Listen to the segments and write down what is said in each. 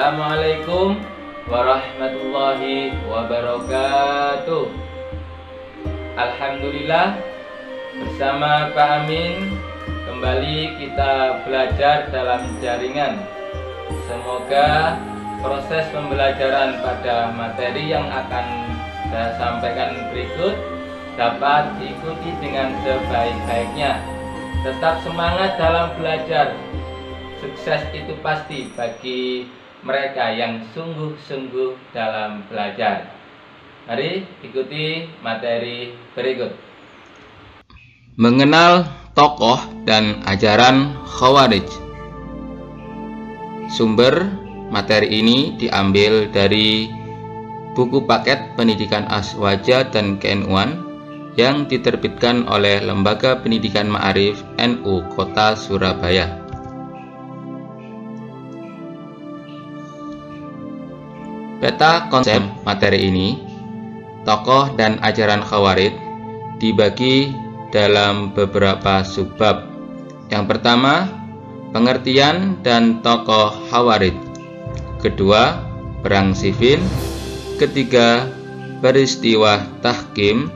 Assalamualaikum warahmatullahi wabarakatuh. Alhamdulillah, bersama Pak Amin kembali kita belajar dalam jaringan. Semoga proses pembelajaran pada materi yang akan saya sampaikan berikut dapat diikuti dengan sebaik-baiknya. Tetap semangat dalam belajar. Sukses itu pasti bagi mereka yang sungguh-sungguh dalam belajar. Mari ikuti materi berikut. Mengenal tokoh dan ajaran Khawarij. Sumber materi ini diambil dari buku paket pendidikan Aswaja dan KNU-an yang diterbitkan oleh Lembaga Pendidikan Ma'arif NU Kota Surabaya. Peta konsep materi ini, tokoh dan ajaran Khawarij dibagi dalam beberapa subbab. Yang pertama, pengertian dan tokoh Khawarij. Kedua, perang Siffin. Ketiga, peristiwa tahkim.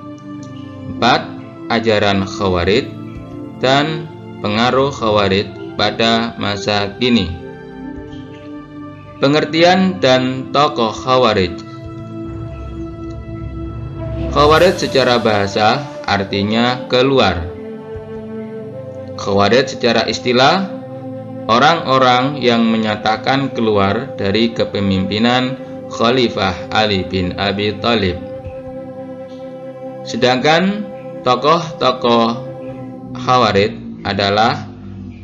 Empat, ajaran Khawarij dan pengaruh Khawarij pada masa kini. Pengertian dan tokoh Khawarij. Khawarij secara bahasa artinya keluar. Khawarij secara istilah orang-orang yang menyatakan keluar dari kepemimpinan Khalifah Ali bin Abi Thalib. Sedangkan tokoh-tokoh Khawarij adalah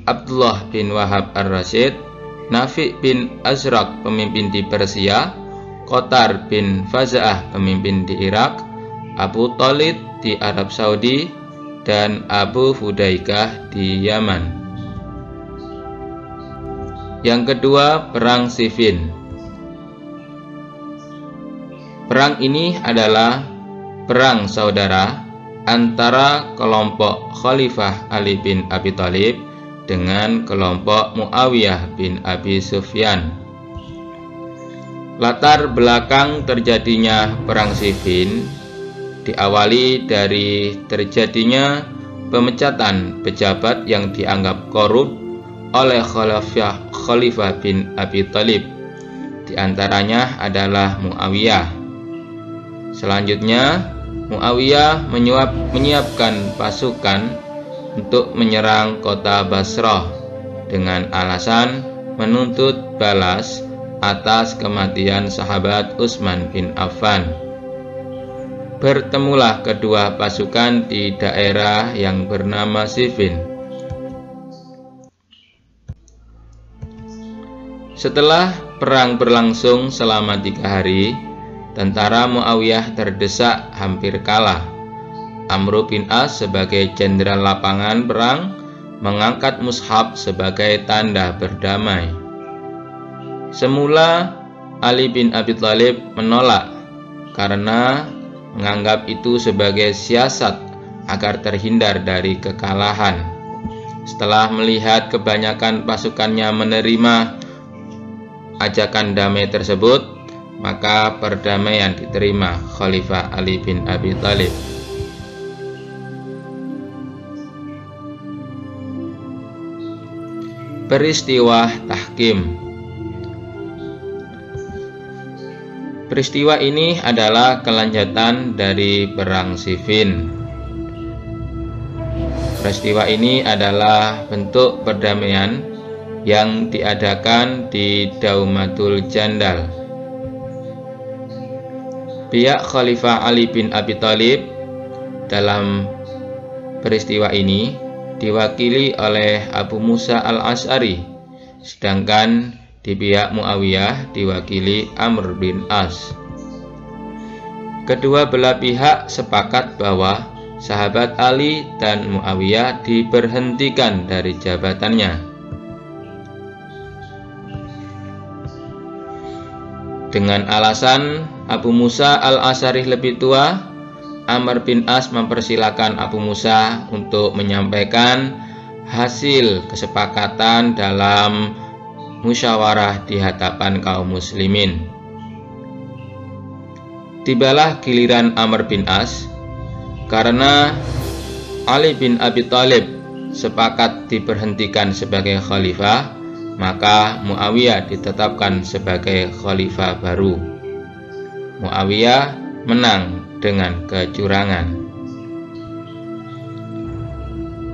Abdullah bin Wahab ar-Rasyid, Nafi bin Azraq pemimpin di Persia, Qatar bin Faza'ah pemimpin di Irak, Abu Thalid di Arab Saudi, dan Abu Fudaikah di Yaman. Yang kedua, perang Siffin. Perang ini adalah perang saudara antara kelompok Khalifah Ali bin Abi Thalib dengan kelompok Muawiyah bin Abi Sufyan. Latar belakang terjadinya perang Siffin diawali dari terjadinya pemecatan pejabat yang dianggap korup oleh Khalifah bin Abi Thalib. Di antaranya adalah Muawiyah. Selanjutnya, Muawiyah menyiapkan pasukan untuk menyerang kota Basrah dengan alasan menuntut balas atas kematian sahabat Utsman bin Affan. Bertemulah kedua pasukan di daerah yang bernama Siffin. Setelah perang berlangsung selama 3 hari, tentara Muawiyah terdesak hampir kalah. Amr bin As sebagai jenderal lapangan perang mengangkat mushaf sebagai tanda berdamai. Semula Ali bin Abi Thalib menolak karena menganggap itu sebagai siasat agar terhindar dari kekalahan. Setelah melihat kebanyakan pasukannya menerima ajakan damai tersebut, maka perdamaian diterima Khalifah Ali bin Abi Thalib. Peristiwa tahkim. Peristiwa ini adalah kelanjutan dari perang Siffin. Peristiwa ini adalah bentuk perdamaian yang diadakan di Daumatul Jandal. Pihak Khalifah Ali bin Abi Thalib dalam peristiwa ini diwakili oleh Abu Musa al-Asy'ari, sedangkan di pihak Muawiyah diwakili Amr bin As. Kedua belah pihak sepakat bahwa sahabat Ali dan Muawiyah diberhentikan dari jabatannya. Dengan alasan Abu Musa al-Asy'ari lebih tua, Amr bin As mempersilahkan Abu Musa untuk menyampaikan hasil kesepakatan dalam musyawarah di hadapan kaum muslimin. Tibalah giliran Amr bin As, karena Ali bin Abi Thalib sepakat diberhentikan sebagai khalifah, maka Muawiyah ditetapkan sebagai khalifah baru. Muawiyah menang dengan kecurangan.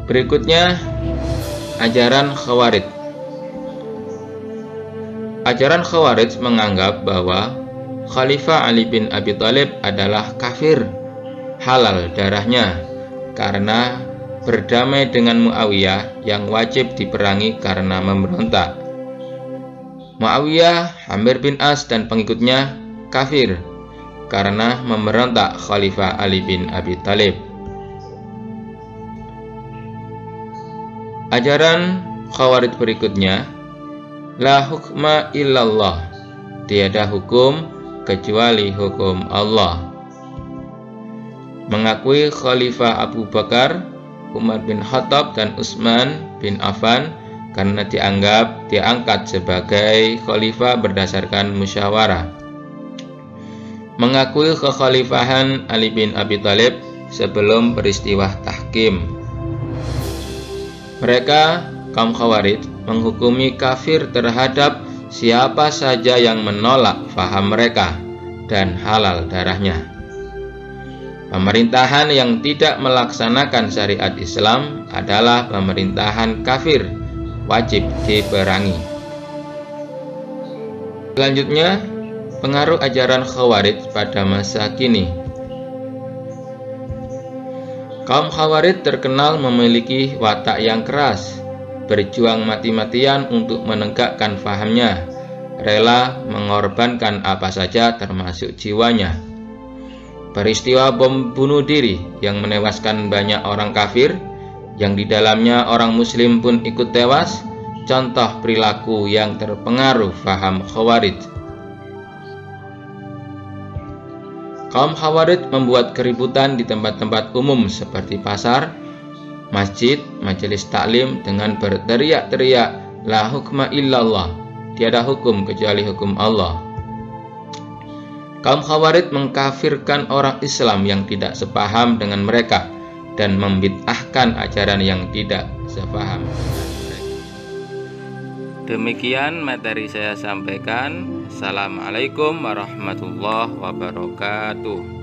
Berikutnya, ajaran Khawarij. Ajaran Khawarij menganggap bahwa Khalifah Ali bin Abi Thalib adalah kafir, halal darahnya, karena berdamai dengan Muawiyah yang wajib diperangi karena memberontak. Muawiyah, Amr bin As dan pengikutnya kafir karena memberontak Khalifah Ali bin Abi Thalib. Ajaran Khawarij berikutnya, la hukma illallah, tiada hukum kecuali hukum Allah. Mengakui Khalifah Abu Bakar, Umar bin Khattab dan Utsman bin Affan karena diangkat sebagai khalifah berdasarkan musyawarah. Mengakui kekhalifahan Ali bin Abi Thalib sebelum peristiwa tahkim. Mereka, kaum Khawarij, menghukumi kafir terhadap siapa saja yang menolak faham mereka dan halal darahnya. Pemerintahan yang tidak melaksanakan syariat Islam adalah pemerintahan kafir, wajib diperangi. Selanjutnya, pengaruh ajaran Khawarij pada masa kini. Kaum Khawarij terkenal memiliki watak yang keras, berjuang mati-matian untuk menegakkan fahamnya, rela mengorbankan apa saja termasuk jiwanya. Peristiwa bom bunuh diri yang menewaskan banyak orang kafir, yang di dalamnya orang muslim pun ikut tewas, contoh perilaku yang terpengaruh faham Khawarij. Kaum Khawarij membuat keributan di tempat-tempat umum seperti pasar, masjid, majelis taklim dengan berteriak-teriak la hukma illallah, tiada hukum kecuali hukum Allah. Kaum Khawarij mengkafirkan orang Islam yang tidak sepaham dengan mereka dan membid'ahkan ajaran yang tidak sepaham. Demikian materi saya sampaikan. Assalamualaikum warahmatullahi wabarakatuh.